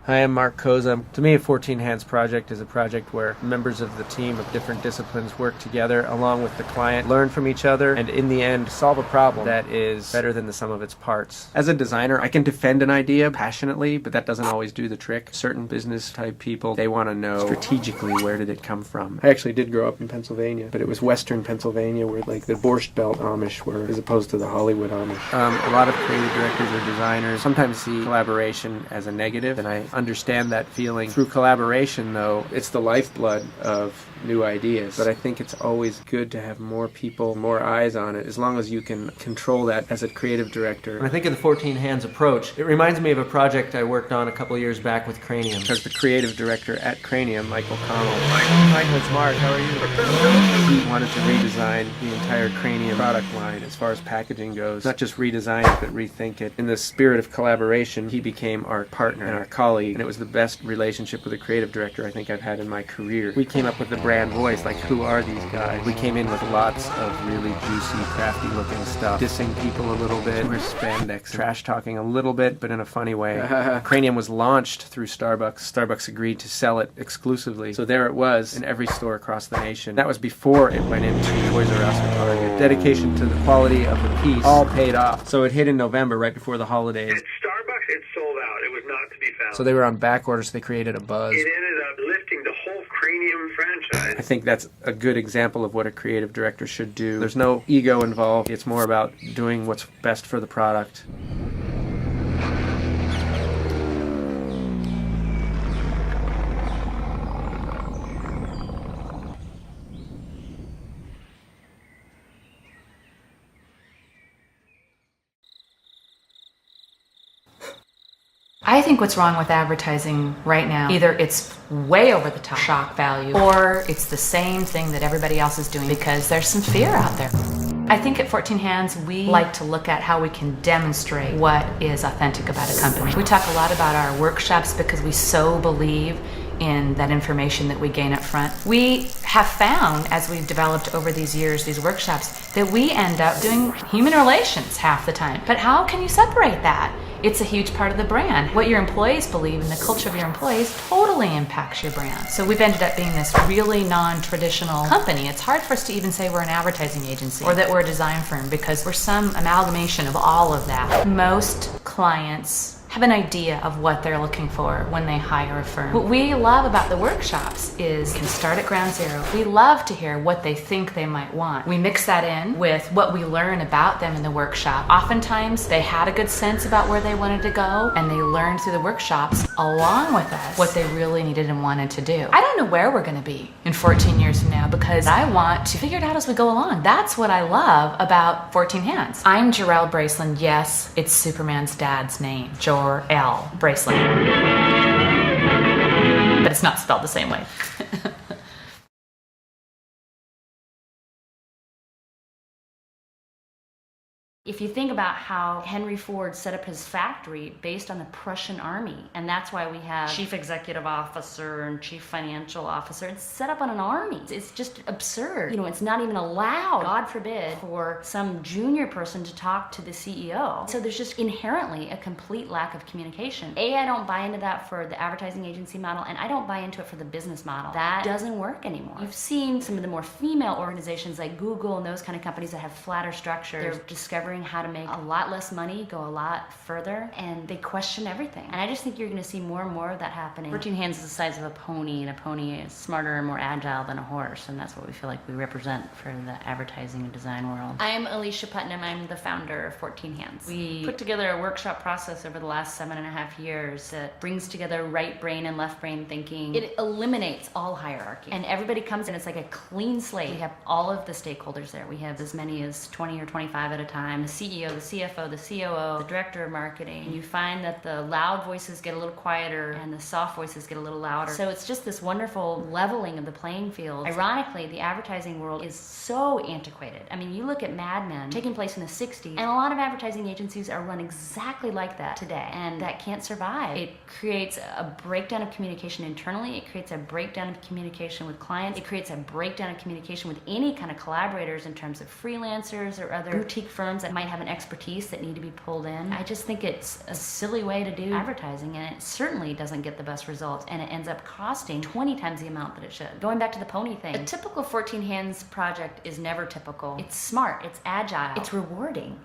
Hi, I'm Marc Cozza. To me, a 14 Hands project is a project where members of the team of different disciplines work together along with the client, learn from each other, and in the end, solve a problem that is better than the sum of its parts. As a designer, I can defend an idea passionately, but that doesn't always do the trick. Certain business type people, they want to know strategically where did it come from. I actually did grow up in Pennsylvania, but it was Western Pennsylvania where like the Borscht Belt Amish were, as opposed to the Hollywood Amish. A lot of creative directors or designers sometimes see collaboration as a negative, and I understand that feeling. Through collaboration, though, it's the lifeblood of new ideas. But I think it's always good to have more people, more eyes on it, as long as you can control that as a creative director. When I think of the 14 Hands approach, it reminds me of a project I worked on a couple years back with Cranium. Because the creative director at Cranium, Michael Connell, it's Marc, how are you? He wanted to redesign the entire Cranium product line as far as packaging goes. Not just redesign it, but rethink it. In the spirit of collaboration, he became our partner and our colleague, and it was the best relationship with a creative director I think I've had in my career. We came up with the brand voice, like who are these guys? We came in with lots of really juicy, crafty looking stuff, dissing people a little bit, we're spandex, trash talking a little bit, but in a funny way. Cranium was launched through Starbucks. Starbucks agreed to sell it exclusively, so there it was in every store across the nation. That was before it went into Toys R Us or Target. Dedication to the quality of the piece all paid off. So it hit in November, right before the holidays. At Starbucks, it sold out. It was not to be found. So they were on back orders, so they created a buzz. It ended up lifting the whole Cranium franchise. I think that's a good example of what a creative director should do. There's no ego involved. It's more about doing what's best for the product. I think what's wrong with advertising right now, either it's way over the top shock value, or it's the same thing that everybody else is doing because there's some fear out there. I think at 14 Hands, we like to look at how we can demonstrate what is authentic about a company. We talk a lot about our workshops because we so believe in that information that we gain up front. We have found, as we've developed over these years, these workshops, that we end up doing human relations half the time. But how can you separate that? It's a huge part of the brand. What your employees believe and the culture of your employees totally impacts your brand. So we've ended up being this really non-traditional company. It's hard for us to even say we're an advertising agency or that we're a design firm because we're some amalgamation of all of that. Most clients have an idea of what they're looking for when they hire a firm. What we love about the workshops is we can start at ground zero. We love to hear what they think they might want. We mix that in with what we learn about them in the workshop. Oftentimes they had a good sense about where they wanted to go and they learned through the workshops along with us what they really needed and wanted to do. I don't know where we're going to be in 14 years from now because I want to figure it out as we go along. That's what I love about 14 Hands. I'm Georell Bracelin. Yes, it's Superman's dad's name. Georell Bracelin. But it's not spelled the same way. If you think about how Henry Ford set up his factory based on the Prussian army, and that's why we have chief executive officer and chief financial officer, it's set up on an army. It's just absurd. You know, it's not even allowed, God forbid, for some junior person to talk to the CEO. So there's just inherently a complete lack of communication. I don't buy into that for the advertising agency model, and I don't buy into it for the business model. That doesn't work anymore. You've seen some of the more female organizations like Google and those kind of companies that have flatter structures. They're discovering how to make a lot less money, go a lot further, and they question everything. And I just think you're going to see more and more of that happening. 14 Hands is the size of a pony, and a pony is smarter and more agile than a horse, and that's what we feel like we represent for the advertising and design world. I'm Alicia Putnam. I'm the founder of 14 Hands. We put together a workshop process over the last 7.5 years that brings together right brain and left brain thinking. It eliminates all hierarchy, and everybody comes in. It's like a clean slate. We have all of the stakeholders there. We have as many as 20 or 25 at a time. The CEO, the CFO, the COO, the director of marketing. And you find that the loud voices get a little quieter and the soft voices get a little louder. So it's just this wonderful leveling of the playing field. Ironically, the advertising world is so antiquated. I mean, you look at Mad Men taking place in the 60s, and a lot of advertising agencies are run exactly like that today, and that can't survive. It creates a breakdown of communication internally. It creates a breakdown of communication with clients. It creates a breakdown of communication with any kind of collaborators in terms of freelancers or other boutique firms that might have an expertise that need to be pulled in. I just think it's a silly way to do advertising, and it certainly doesn't get the best results, and it ends up costing 20 times the amount that it should. Going back to the pony thing, a typical 14 hands project is never typical. It's smart, it's agile, it's rewarding.